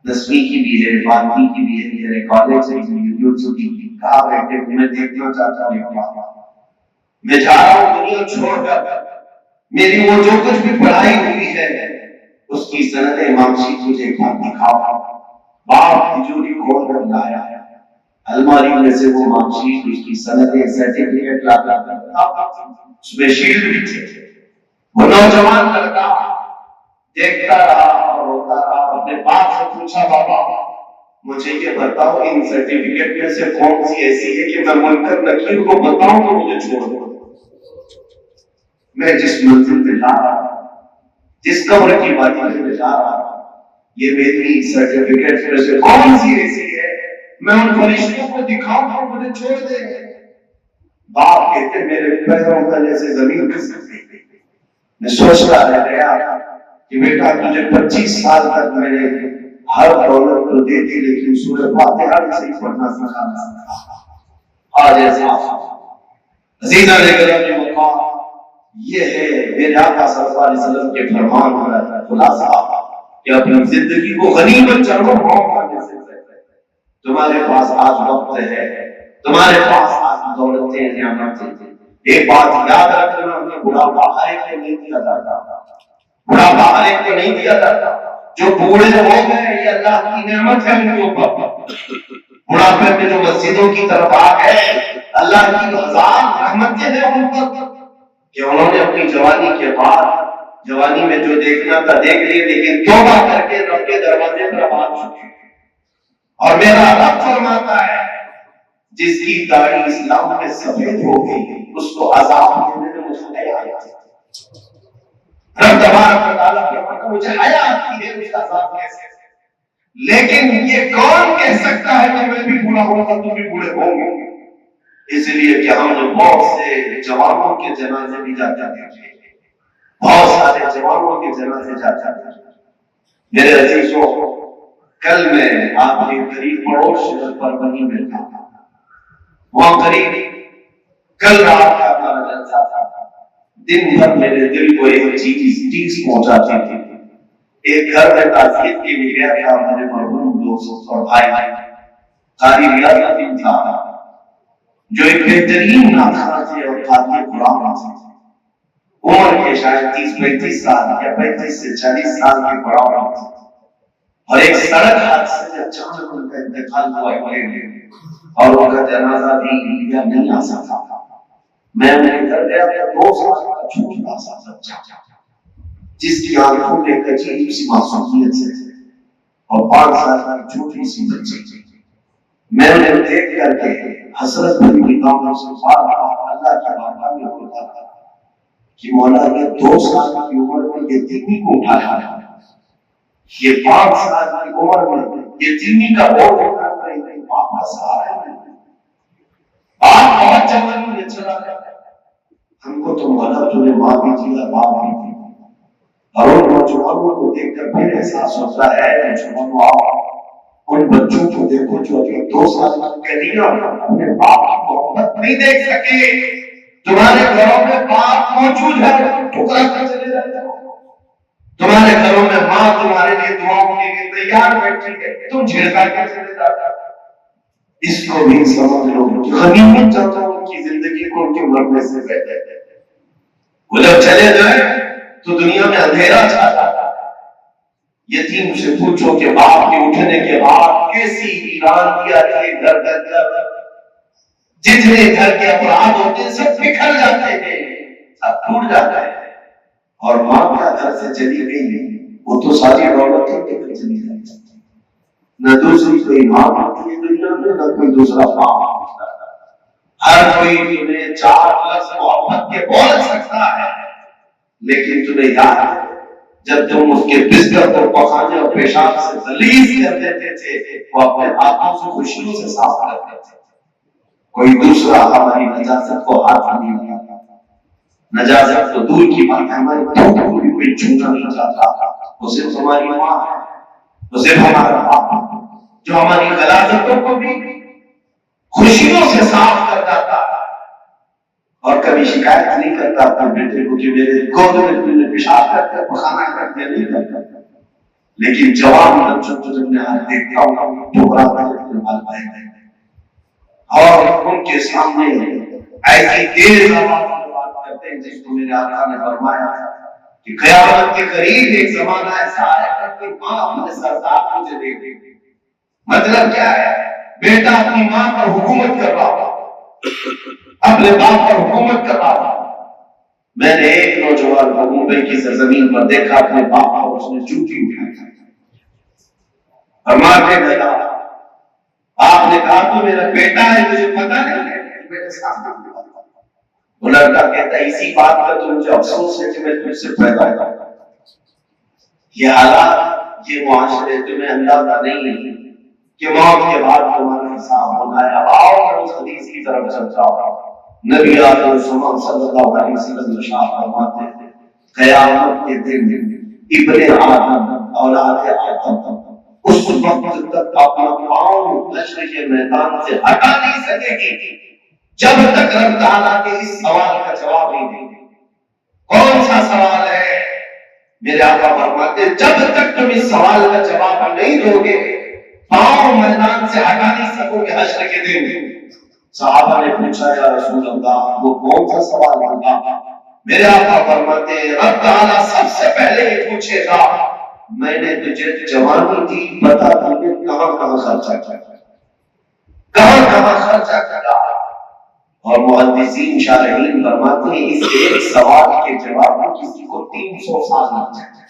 Speaker 3: 10ویں کی بھی ہے، 12ویں کی بھی ہے، میرے کالج ہے، یونیورسٹی کی. کہا بیٹے تمہیں دیکھنا چاہتا ہوں، میں جا رہا ہوں دنیا چھوڑ کر، میری وہ جو کچھ بھی پڑھائی ہوئی ہے اس کی سند مارک شیٹ مجھے ایک بار دکھاؤ. باپ تجوری کھول کر لایا، الماری میں سے وہ مارک شیٹ، اس کی سند سرٹیفکیٹ لا کر اس میں شیلڈ بھی تھے. وہ نوجوان لڑکا دیکھتا رہا اور روتا رہا. اپنے باپ سے پوچھا بابا مجھے یہ بتاؤ ان سرٹیفکیٹ میں سے کون سی ایسی ہے کہ میں منکر نکیر کو بتاؤں تو مجھے چھوڑ دو. میں جس منزل پہ جا رہا ہوں, جس قبر کی وادی میں جا رہا ہوں, یہ میری سرٹیفکیٹ میں سے کون سی ایسی ہے میں ان فرشتوں کو دکھاؤں تو مجھے چھوڑ دے گے. باپ کہتے میرے پیروں تلے سے زمین کھسک گئی. میں سوچتا رہ گیا کہ بیٹا تجھے 25 سال تک میں نے ہر دولت کو دیتی لیکن سورہ فاتحہ بھی صحیح پڑھنا سکھانا. آج ایسا عزیزہ نے کرم مقام یہ ہے میرے آقا صلی اللہ علیہ وسلم کے فرمان کا خلاصہ کہ اپنی زندگی کو غنیمت چاہو موقع کرنے سے. تمہارے پاس آج وقت ہے, تمہارے پاس آج دولتیں نعمتیں. ایک بات یاد رکھنا بڑھاپا ہر ایک کو نہیں دیا جاتا. بڑھاپا ہر ایک کو نہیں دیا جاتا. جو بوڑھے ہو گئے یہ اللہ کی نعمت ہے ان کے اوپر. بڑھاپے میں جو مسجدوں کی طرف آ گئے اللہ کی ہزار رحمتیں ہیں ان پر کہ انہوں نے اپنی جوانی کے بعد جوانی میں جو دیکھنا تھا دیکھ لیے لیکن توبہ کر کے رب کے دروازے پر آ چکے. اور میرا رب فرماتا ہے جس کی داڑھی اسلام میں سفید ہو گئی اس کو عذاب دینے میں مجھے حیا آتی ہے. رب تبارک و تعالیٰ فرماتا ہے مجھے حیا آتی ہے اس کا عذاب کیسے. لیکن یہ کون کہہ سکتا ہے کہ میں بھی بوڑھا ہوں گا تو بھی بوڑھے ہوں گے. اس لیے کہ ہم جو بہت سے جوانوں کے جنازے بھی جاتے ہیں, بہت سارے جوانوں کے جنازے جاتے ہیں. میرے عزیزوں کل میں آپ کے قریب پڑوس شہر پر بنی میں تھا. وہاں قریب کل رات کا ہمارا جلسہ تھا. دن بھر میرے دل کو ایک چیز پہنچاتی تھی. ایک گھر میں تعزیت کے لیے گیا تھا. میرے مرحوم دوست اور بھائی قاری ریاض الدین تھا جو ایک بہترین ناخواں تھے اور قاری قرآن تھے. عمر کے شاید 30-35 سال یا 35 سے 40 سال کے پڑاؤ تھے. اور ایک سڑک حادثے سے اچانک ان کا انتقال ہوا اور ان کا جنازہ بھی انڈیا نہیں آ سکتا. میں انہیں گھر گیا تھا. 2 سال کا چھوٹا سا بچہ جس کی آنکھوں میں ایک عجیب سی معصومیت سے اور 5 سال کی چھوٹی سی بچی. میں انہیں دیکھ کر کے حسرت بھری نگاہوں سے اللہ کی بارگاہ میں بولتا تھا کہ مولا یہ 2 سال کی عمر میں یہ دینی کو اٹھایا ہے, یہ 5 سال کی عمر میں یہ دینی کا بوجھ اٹھا کر واپس آ رہے ہیں. آپ بہت جوانی میں چلا گیا. ہم کو تو مولا تو نے ماں بھی دیا باپ بھی دیا. اور ان نوجوانوں کو دیکھ کر پھر احساس ہوتا ہے نوجوانوں آپ ان بچوں کو دیکھو جو ابھی 2 سال کی کلیاں اپنے باپ کی محبت نہیں دیکھ سکے. تمہارے گھروں میں باپ موجود ہے ٹھکرا کر چلے جاتے ہو. تمہارے گھروں میں ماں تمہارے لیے دعاؤں کے لیے تیار بیٹھی ہے, تم جھڑکا کے چلے جاتے ہو. اس کو بھی سمجھ لو غنیمت چاہتا ہوں کی زندگی کو ان کے مرنے سے بہتر ہے. وہ جب چلے جائیں تو دنیا میں اندھیرا چھا جاتا ہے. یتیم سے پوچھو کہ باپ کے اٹھنے کے بعد کیسی ویران کیا تھے گھر گھر گھر. جتنے گھر کے افراد ہوتے ہیں سب بکھر جاتے ہیں, سب ٹوٹ جاتا ہے. اور ماں کا گھر سے چلی گئی وہ تو ساری دولت ہے چلی جاتی. نہ دوسری کوئی ماں آتی ہے دنیا میں نہ کوئی دوسرا باپ آتا ہے. ہر کوئی تمہیں 4 لفظ محبت کے بول سکتا ہے لیکن تمہیں یاد ہے جب تم اس کے بستر کو پخانے اور پیشاب سے تلیز کر دیتے تھے وہ اپنے ہاتھوں سے خوشیوں سے صاف کرتے تھے. کوئی دوسرا ہماری نجاست کو ہاتھ نہیں لگاتا. نجاست تو دور کی بات ہے, ہماری دھوپ کو بھی کوئی چھونا نہیں چاہتا. وہ صرف ہماری ماں ہے, وہ صرف ہمارا باپ ہے جو ہماری غلاظتوں کو بھی خوشیوں سے صاف کر جاتا اور کبھی شکایت نہیں کرتا اپنے بیٹے کو کہ میرے گود میں تم نے پیشاب کر کے پخانا کر کے نہیں کرتا. لیکن جوان بچوں کو جب میں آج دیکھتا ہوں ٹھکرا کر اور ان کے سامنے ایسی تیز آواز میں بات کرتے ہیں جس کو میرے آقا نے فرمایا کہ قیامت کے قریب ایک زمانہ ایسا آئے گا کہ ماں اپنے سردار مجھے دے دے. مطلب کیا ہے, بیٹا اپنی ماں پر حکومت کر رہا ہوگا, اپنے باپ پر حکومت کر رہا ہوگا. میں نے ایک نوجوان کو ممبئی کی سرزمین پر دیکھا, اپنے باپ پر اس نے جوتی اٹھائی. فرماتے گیا آپ نے کہا تو میرا بیٹا ہے مجھے پتا نہیں ہے میرے سامنے وہ لڑکا کہتا ہے اسی بات کا تو مجھے افسوس ہے کہ میں تجھ سے پیدا ہوا یہ حالات یہ معاشرے تمہیں اندازہ نہیں ہے کہ موت کے بعد تمہارا حساب ہونا ہے اب آؤ میں اس حدیث کی طرف چلتا ہوں نبی آدم صلی اللہ علیہ وسلم ارشاد فرماتے ہیں قیامت کے دن ابن آدم اولاد آدم اس وقت تک اپنا پاؤں حشر کے میدان سے ہٹا نہیں سکے گی جب تک رب تعالیٰ کے اس سوال کا جواب نہیں دیں گے. کون سا سوال ہے؟ میرے آقا فرماتے جب تک تم اس سوال کا جواب نہیں دو گے پاؤں میدان سے ہٹا نہیں سکو گے حشر کے دن. صحابہ نے پوچھا یا رسول اللہ وہ کون سا سوال ہوگا؟ میرے آقا فرماتے رب تعالیٰ سب سے پہلے یہ پوچھے گا میں نے تجھے جوانی دی بتا تجھے کہاں کہاں خرچہ کیا کہاں کہاں خرچہ کیا. اور محدثین شارحین فرماتے ہیں اس ایک سوال کے جواب میں کسی کو 300 سال لگ جائیں گے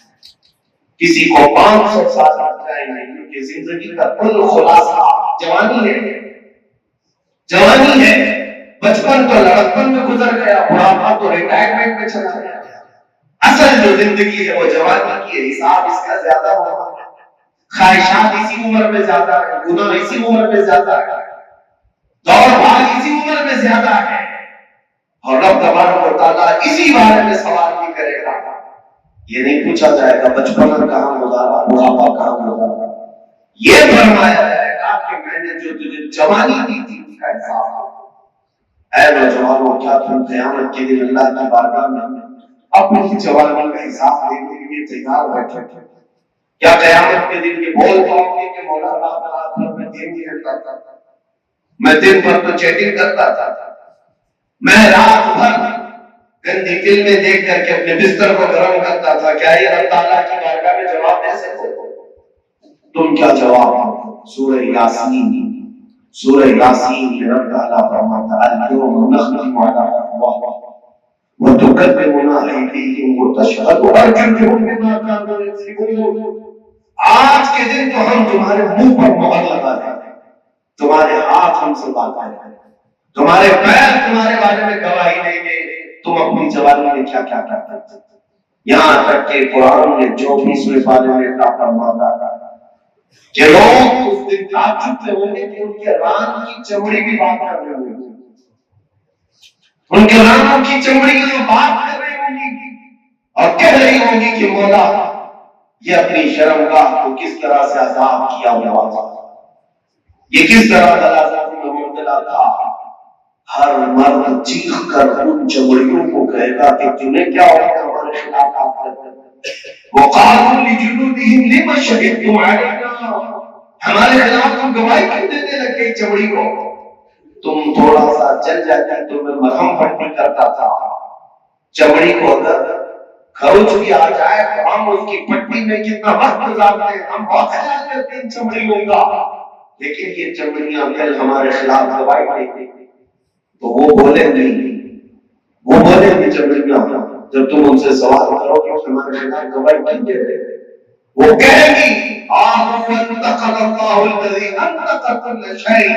Speaker 3: کسی کو 500 سال لگ جائیں گے کیونکہ زندگی کا کل خلاصہ جوانی ہے. جوانی ہے بچپن تو لڑکپن میں گزر گیا بڑھاپا تو ریٹائرمنٹ میں چلا گیا. اصل جو زندگی ہے وہ جوانی کی ہے. حساب اس کا زیادہ ہوگا خواہشات اسی عمر میں زیادہ ہے گناہ اسی عمر میں زیادہ ہے دور بھاگ اسی عمر میں زیادہ ہے اور رب تبارک و تعالیٰ اسی بارے میں سوال بھی کرے گا. یہ نہیں پوچھا جائے گا بچپن کہاں گزارا بڑھاپا کہاں گزارا. یہ فرمایا جائے گا کہ میں نے جو تجھے جوانی دی تھی اس کا حساب. اے نوجوانوں کیا تم قیامت کے دن اللہ کی بارگاہ میں اپنی جوانی کا حساب دینے کے لیے تیار بیٹھے تھے؟ کیا قیامت کے دن یہ بول پاؤ گے کہ مولا رات بھر میں گیم کھیلتا تھا میں دن بھر تو چیٹنگ کرتا تھا میں رات بھر گندی فلمیں دیکھ کر کے اپنے بستر کو گرم کرتا تھا کیا یہ رب تعالیٰ کی بارگاہ میں جواب دے سکتے ہو؟ تم کیا جواب دو؟ سورہ یاسین میں رب تعالیٰ فرماتا ہے اليوم نختم على افواههم وتكلمنا ايديهم وتشهد ارجلهم بما كانوا يكسبون. آج کے دن تو ہم تمہارے منہ پر مہر لگا دیں گے تمہارے ہاتھ ہم سے بات کریں گے تمہارے پیر تمہارے بارے میں گواہی دیں گے تم اپنی جوانی میں کیا کیا کرتے تھے. یہاں تک کہ قرآن نے 24ویں پارے میں فرمایا کہ لوگ اس دن تعجب سے ہوں گے کہ ان کے ران کی چمڑی بھی بات کر رہے ہوں گے ان کے رانوں کی چمڑیاں بات کر رہی ہوں گی اور کہہ رہی ہوں گی کہ مولا یہ اپنی شرمگاہ کو کس طرح سے عذاب کیا ہوا تھا یہ کس طرح غلاظت میں مبتلا تھا. ہر مرد چیخ کر ان چمڑیوں کو کہے گا کہ تمہیں کیا ہو گیا ہمارے خلاف بات کرتے وقالوا لجلودهم لما شهدتم علينا ہمارے خلاف تم گواہی کیوں دینے لگے چمڑی کو تم تھوڑا سا چل جاتی تو میں مرہم پٹی کرتا تھا. چمڑی کو اگر خروچ بھی آ جائے تو ہم اس کی پٹی میں کتنا وقت گزارتے ہیں ہم بہت خیال کرتے ہیں چمڑیوں کا لیکن یہ چمڑیاں کل ہمارے خلاف گواہی دیں گی تو وہ بولیں گے چمڑیاں جب تم ان سے سوال کرو کہ ہمارے خلاف گواہی کیوں دے رہے ہیں وہ کہیں گی انتقل اللہ الذی انتقل كل شیء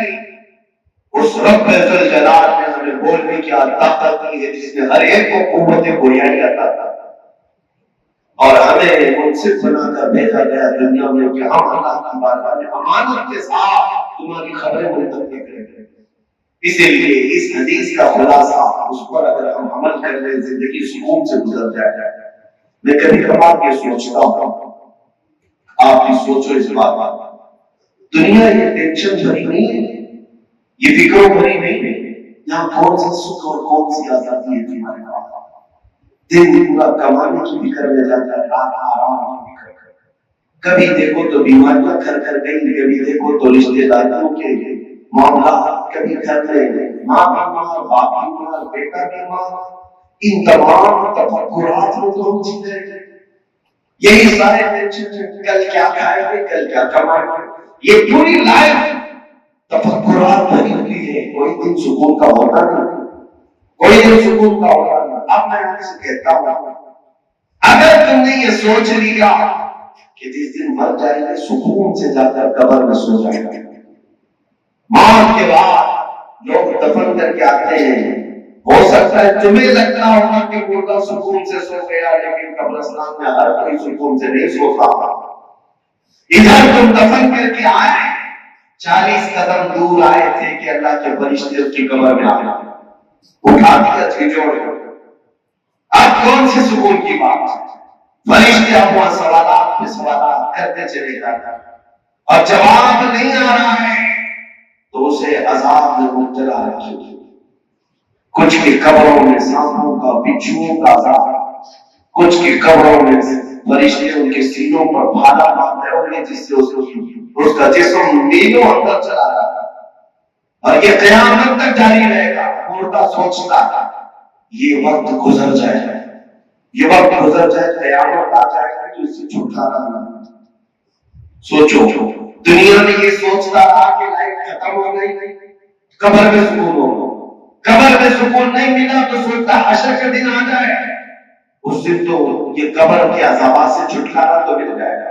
Speaker 3: اس رب ذوالجلال نے ہمیں بولنے کی طاقت دی ہے جس نے ہر ایک کو قوت گویائی عطا کی اور ہمیں منصف بنا کر بھیجا گیا دنیا میں کہ ہم اللہ کی بارگاہ میں امانت کے ساتھ تمہاری خبریں منتقل کریں گے. اسی لیے اس حدیث کا خلاصہ اس پر اگر ہم عمل کر لیں زندگی سکون سے گزر جائے. میں کبھی کبھار یہ سوچتا ہوں آپ بھی سوچو اس بات دنیا یہ ٹینشن بھری نہیں ہے یہ فکروں بھری نہیں ہے یہاں کون سا سکھ اور کون سی آزادی ہے تمہارے پاس. دن پورا کمانے کی فکر میں جاتا ہے رات آرام کی فکر کبھی دیکھو تو بیماریاں گھر گھر گئی کبھی دیکھو تو رشتے داروں کے معاملات کبھی گھر میں ماں بیمار باپ بیمار بیٹا بیمار ان تمام تفکرات میں تو ہم جیتے ہیں یہی سارے ٹینشن کل کیا کھائیں گے کل کیا کمائیں گے یہ پوری لائف تفکرات بھری ہوئی ہے. کوئی دن سکون کا ہوتا نہیں کوئی دن سکون کا ہوتا نہیں. اب میں آپ سے کہتا ہوں اگر تم نے یہ سوچ لیا کہ جس دن مر جائیں گے سکون سے جا کر قبر میں سو جائیں گے. موت کے بعد لوگ دفن کر کے آتے ہیں. ہو سکتا ہے تمہیں لگتا ہوگا کہ مردہ سکون سے سو گیا، لیکن قبرستان میں ہر کوئی سکون سے نہیں سوتا. ادھر تم دفن کر کے آئے، 40 قدم دور آئے تھے کہ اللہ کے فرشتے اس کی قبر میں آ گئے، اٹھا دیا جھنجھوڑ. اب کون سے سکون کی بات ہے؟ فرشتے اب وہاں سوالات پہ سوالات کرتے چلے جاتے ہیں اور جواب نہیں آ رہا ہے تو اسے عذاب میں مبتلا رکھیے. کچھ کی قبروں میں سانپوں کا، بچھوؤں کا عذاب، کچھ کی قبروں میں فرشتے ان کے سینوں پر بھالا مارتے ہوں گے جس سے اس کا جسم میلوں اندر چلا رہا ہے. اور یہ قیامت تک جاری رہے گا. مردہ سوچتا ہے یہ وقت گزر جائے گا، یہ وقت گزر جائے، قیامت آ جائے گا تو اس سے چھٹکارا نہیں. سوچو دنیا میں یہ سوچتا رہا کہ لائف ختم ہو گئی، قبر میں سکون ہو گیا. قبر میں سکون نہیں ملا تو سوچتا حشر کا دن آ جائے، اس دن تو یہ قبر کے عذابات سے چھٹکارا تو مل جائے گا.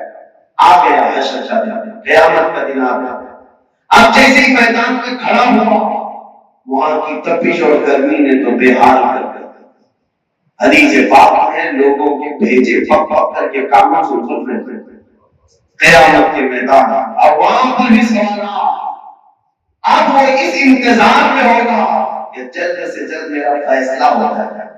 Speaker 3: آ گیا حشر کا دن، قیامت کا دن آ گیا. اب جیسے ہی میدان میں کھڑا ہوا وہاں کی تپش اور گرمی نے تو بے حال کر دیا. حدیث پاک میں لوگوں کے بھیجے پک پک کر کے کاموں سے اتر رہے تھے. قیامت کے میدان اب وہاں پر بھی سوالات. اب وہ اس انتظار میں ہوگا کہ جلد سے جلد میرا فیصلہ ہو جائے،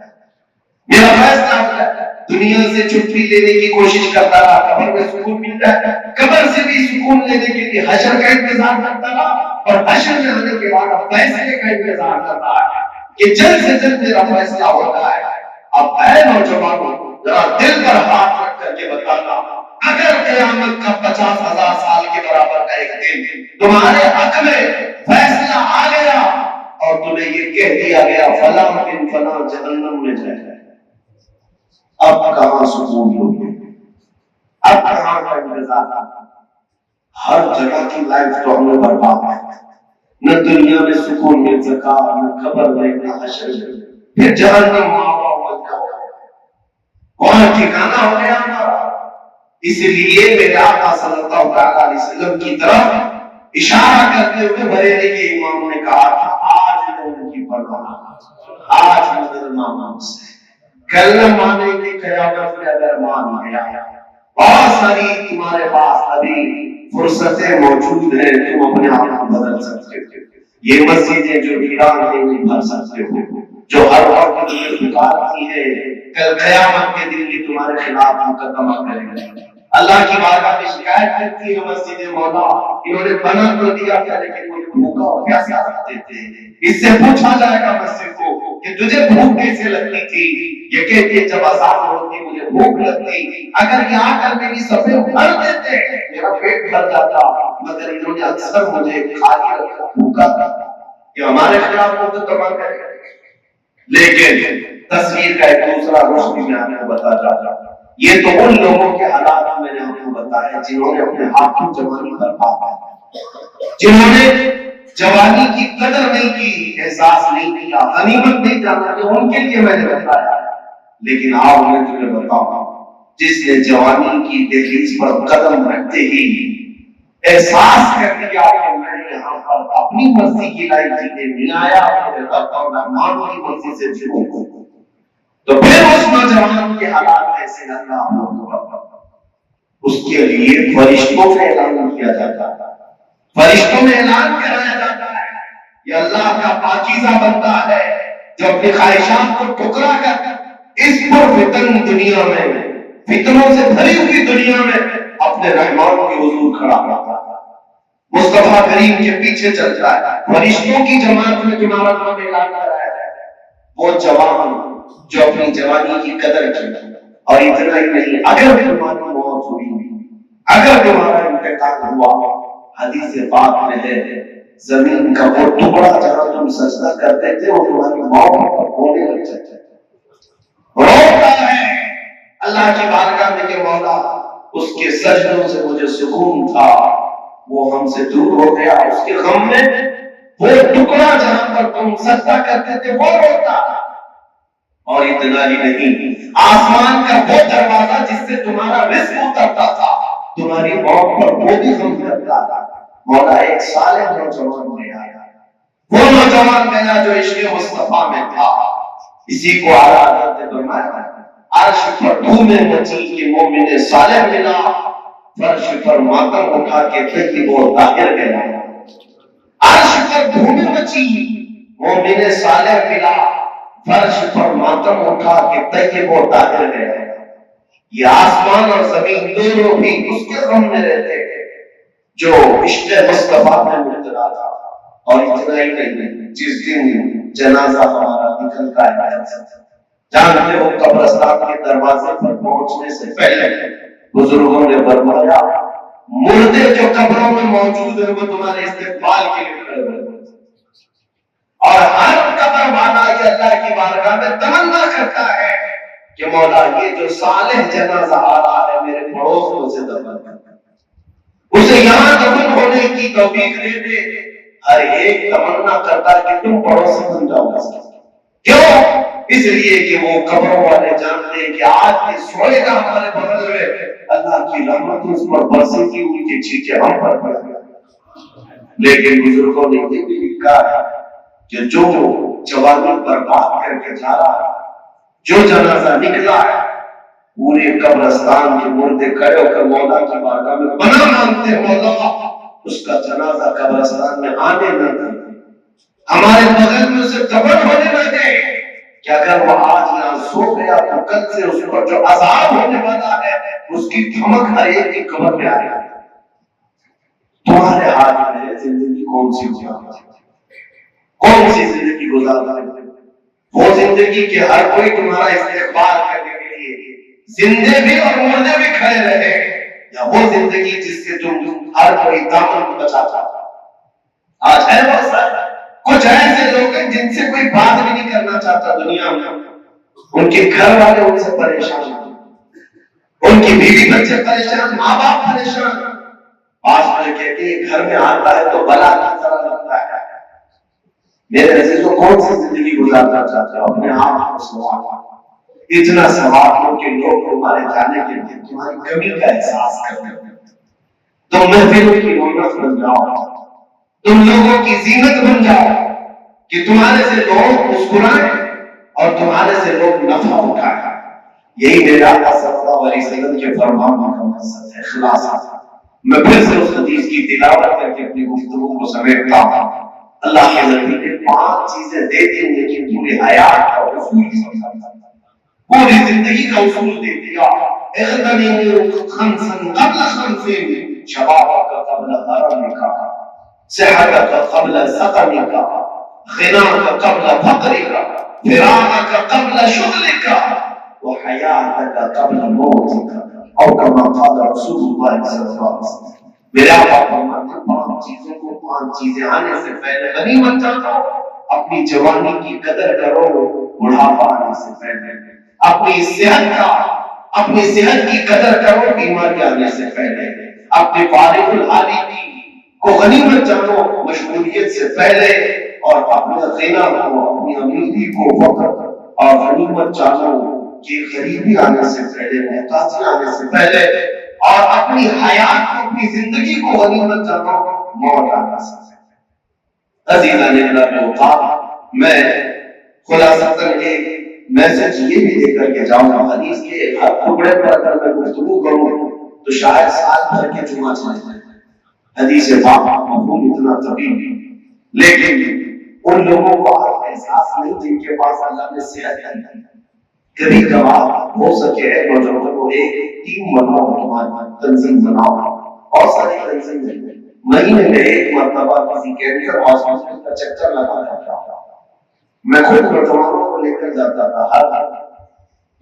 Speaker 3: میرا فیصلہ ہو جائے. دنیا سے چھٹی لینے کی کوشش کرتا رہا، قبر میں سکون مل جائے، قبر سے بھی سکون لینے کے لیے حشر کا انتظار کرتا رہا، اور حشر میں آنے کے بعد اب فیصلے کا انتظار کرتا ہے کہ جلد سے جلد میرا فیصلہ ہو جائے. اب اے نوجوانوں ذرا دل پر ہاتھ رکھ کر کے بتانا، اگر قیامت کا 50,000 سال کے برابر کا ایک دن تمہارے حق میں فیصلہ آ گیا اور تمہیں یہ کہہ دیا گیا فلاں بن فلاں جہنم میں جائے گا، اب کہاں سکون ہوگی؟ اب کہاں کا انتظار؟ ہر جگہ کی لائف تو ہم نے برباد ہے. نہ دنیا میں سکون مل سکا، نہ قبر میں، نہ حشر میں. پھر جہنم وہاں ٹھکانا ہو گیا ہمارا. اس لیے میرے آقا صلی اللہ علیہ وسلم کی طرف اشارہ کرتے ہوئے بریلی کے امام نے کہا تھا آج لوگوں کی پرواہ، آج مدر ماما سے کل مانے کی قیامت میں اگر مان گیا. بہت ساری تمہارے پاس ابھی فرصتیں موجود ہیں، تم اپنے آپ کو بدل سکتے ہو. یہ مسجدیں جو ویران ہیں نہیں بھر سکتے ہو، جو ہر وقت تمہیں پکارتی ہے کل قیامت کے دن بھی تمہارے خلاف مقدمہ کریں گے. اللہ کی بارگاہ میں شکایت کرتی ہے مسجد مولا انہوں نے بنا تو دیا تھا لیکن مجھے بھوکا اور پیاسا رکھتے تھے. اس سے پوچھا جائے گا مسجد کو کہ تجھے بھوک کیسے لگتی تھی؟ یہ کہتی ہے جب اذان ہوتی مجھے بھوک لگتی، اگر یہ آ کر میری صفیں بھر دیتے میرا پیٹ بھر جاتا، مگر انہوں نے اکثر مجھے خالی رکھا، بھوکا تھا. یہ ہمارے خلاف مقدمہ کرے گا. لیکن تصویر کا ایک دوسرا رخ بھی میں آپ کو بتا جاتا ہوں. یہ تو ان لوگوں کے حالات میں نے آپ کو بتایا جنہوں نے اپنے ہاتھ کی جوانی برباد کی، جنہوں نے جوانی کی قدر نہیں کی، احساس نہیں کیا، غنیمت نہیں جانا، کہ ان کے لیے میں نے بتایا. لیکن آؤ میں تمہیں بتاؤں جس نے جوانی کی دہلیز پر قدم رکھتے ہی احساس کر دیا کہ میں یہاں پر اپنی مرضی کی لائف جینے نہیں آیا، رحمان کی مرضی سے جیوں، تو پھر اس نوجوان کے حالات ایسے اللہ اس کے لیے فرشتوں میں اعلان کیا جاتا ہے، فرشتوں میں اعلان کرایا جاتا ہے یہ اللہ کا پاکیزہ بندہ ہے جو اپنی خواہشات کو ٹکرا کر اس پر فتن دنیا میں، فتنوں سے بھری ہوئی دنیا میں اپنے رحمان کے حضور کھڑا رہتا ہے، مصطفیٰ کریم کے پیچھے چلتا ہے. فرشتوں کی جماعت میں تمہارا نام اعلان کرایا ہے وہ جوان جو اپنی جوانی کی قدر کی. اور اتنا ہی نہیں، اگر تمہاری موت ہوئی، اگر تمہارا انتقال ہوا، حدیث پاک میں ہے زمین کا وہ ٹکڑا جہاں تم سجدہ کرتے تھے وہ تمہاری موت پر ہونے لگ جاتا ہے، روتا ہے اللہ کی بارگاہ میں کہ مولا اس کے سجدوں سے مجھے سکون تھا وہ ہم سے دور ہو گیا. اس کے غم میں وہ ٹکڑا جہاں پر تم سجدہ کرتے تھے وہ روتا. اور اتنا ہی نہیں، آسمان کا وہ دروازہ جس سے تمہارا رزق اترتا تھا تمہاری موت پر وہ بھی غم کرتا تھا۔ مولا ایک صالح نوجوان میں آیا، وہ نوجوان گیا جو عشق مصطفیٰ میں تھا۔ اسی کو اعلیٰ حضرت نے فرمایا عرش پر دھومیں مچی کہ مومن صالح ملا، فرش پر ماتم اٹھا کے طیب و طاہر گیا۔ عرش پر دھومیں مچی مومن صالح ملا، فرش پر ماتم اٹھا کے طیب و طاہر گیا۔ یہ آسمان اور زمین دونوں بھی اس کے غم میں رہتے ہیں جو عشق مصطفیٰ میں مبتلا تھا۔ اور اتنا ہی نہیں، جس دن جنازہ ہمارا نکلتا ہے، جانتے ہو قبرستان کے دروازے پر پہنچنے سے پہلے بزرگوں نے فرمایا مردے جو قبروں میں موجود ہیں وہ تمہارے استقبال کے لیے کھڑے ہوئے ہیں، اور ہر قبر والا یہ اللہ کی بارگاہ میں تمنا کرتا ہے کہ مولا یہ جو صالح جنازہ آ رہا ہے میرے پڑوس میں اسے دفن کر، اسے یہاں دفن ہونے کی توفیق دے دے۔ ہر ایک تمنا کرتا ہے کہ تم پڑوسی بن جاؤ گا، کیوں؟ اس لیے کہ وہ قبروں والے جانتے ہیں کہ آج یہ سوئے گا ہمارے بغل میں، اللہ کی رحمت اس پر برسے گی، ان کی چیزیں ہم پر پڑ گئی۔ لیکن بزرگوں نے یہ بھی لکھا ہے کہ جو جوانی برباد کر کے جا رہا ہے، جو جنازہ نکلا ہے، پورے قبرستان کے مردے کھڑے ہو کر مولا کی بارگاہ میں پناہ مانگتے ہیں، مولا اس کا جنازہ قبرستان میں آنے نہ دے، ہمارے بغل میں اسے دفن ہونے نہ دے، کہ اگر وہ آج یہاں سو گیا تو کل سے اس پر جو عذاب ہونے والا ہے اس کی دھمک ہر ایک کی قبر میں آئے گا۔ تمہارے ہاتھ میں زندگی کون سی گزارنا، کون سی زندگی گزارنا؟ وہ زندگی کہ ہر کوئی تمہارا استقبال کرنے کے لیے زندے بھی اور مردے بھی کھڑے رہے، یا وہ زندگی جس سے تم ہر کوئی دامن کو بچا چاہتا؟ آج ہے بہت سارا کچھ ایسے لوگ ہیں جن سے کوئی بات بھی نہیں کرنا چاہتا دنیا میں، ان کے گھر والے ان سے پریشان ہیں، ان کی بیوی بچے پریشان، ماں باپ پریشان۔ آج میں کہتے ہیں گھر میں آتا ہے تو بلا کی طرح لگتا ہے۔ میرے عزیزوں کون سی زندگی گزارنا چاہتے ہو؟ اپنے آپ کو سوال، اتنا سوال ہو کہ لوگ تمہارے جانے کے لیے تمہاری کمی کا احساس کرتے ہیں، تم محفلوں کی رونق بن جاؤ، تم لوگوں کی زینت بن جاؤ، کہ تمہارے سے لوگ مسکرائیں اور تمہارے سے لوگ نفع اٹھائیں۔ یہی میرا آقا صلی اللہ علیہ وسلم کے فرمان کا مقصد ہے، اخلاص۔ میں پھر سے اس حدیث کی تلاوت کر کے اپنی گفتگو کو سمیٹتا ہوں۔ اللہ کے نبی نے 5 چیزیں دے دی لیکن پوری حیات کا اصول سمجھا، پوری زندگی کا اصول دے دیا۔ اغتنموا خمسا قبل خمسین، شبابک قبل حرمک، صحتك قبل سقمك، غناك قبل فقرك، فراغك قبل شغلك، وحياتك قبل موتك، او كما قال رسول اللہ صلی اللہ علیہ وسلم۔ میرے آقا فرماتے ہیں 5 چیزوں کو 5 چیزیں آنے سے پہلے غنیمت جانو، اپنی جوانی کی قدر کرو بڑھاپا آنے سے پہلے، اپنی صحت کی قدر کرو بیماری آنے سے پہلے، اپنے فارغ الحالی کو غنیمت جانو مشغولیت سے پہلے، اور اپنے غنا کو، اپنی امیری کو فقر اور غنیمت جانو کہ غریبی آنے سے پہلے، محتاجی آنے سے پہلے، اور اپنی حیات کو، اپنی زندگی کو غنیمت جانو موت آنے سے پہلے۔ عزیزان اللہ، میں خلاصتاً ایک میسج یہ بھی دے کر کے جاؤں گا، حدیث کے ہر ٹکڑے پر اگر میں گفتگو کروں تو شاید سال بھر کے جمعہ چلے جائیں۔ حدیث پاک مفہوم اتنا طویل، لیکن ان لوگوں کو احساس نہیں جن کے پاس اللہ نے صحت دی۔ کبھی کبھار ہو سکے نوجوانوں کو ایک ٹیم بناؤ، تمہاری تنظیم بناؤ، اور ساری تنظیم مہینے میں ایک مرتبہ کسی کینسر ہاسپٹل کا چکر لگا جاتا تھا۔ میں خود نوجوانوں کو لے کر جاتا تھا ہر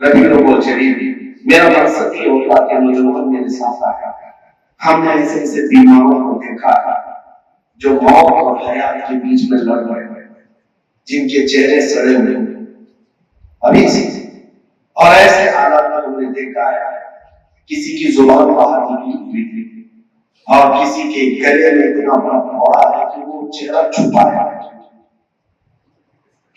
Speaker 3: ربیع الاول شریف۔ میرا مقصد یہ ہوتا کہ نوجوان میرے ساتھ آیا۔ ہم نے ایسے بیماروں کو دیکھا جو موت اور حیات کے بیچ میں لڑ رہے ہیں، جن کے چہرے سڑے ہوئے ابھی سے، اور ایسے حالات میں ہم نے دیکھا ہے کسی کی زبان باہر نکلی ہوئی تھی اور کسی کے گلے میں اتنا بڑا ہے کہ وہ چہرہ چھپایا ہے،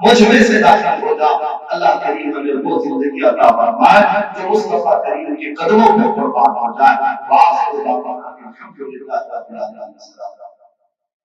Speaker 3: مجھ میں سے داخل ہو جا۔ اللہ کریم ہمیں وہ زندگی عطا فرمائے جو مصطفیٰ کریم کے قدموں میں قربان ہو جائے۔ وآخر دعوانا الحمدللہ رب العالمین۔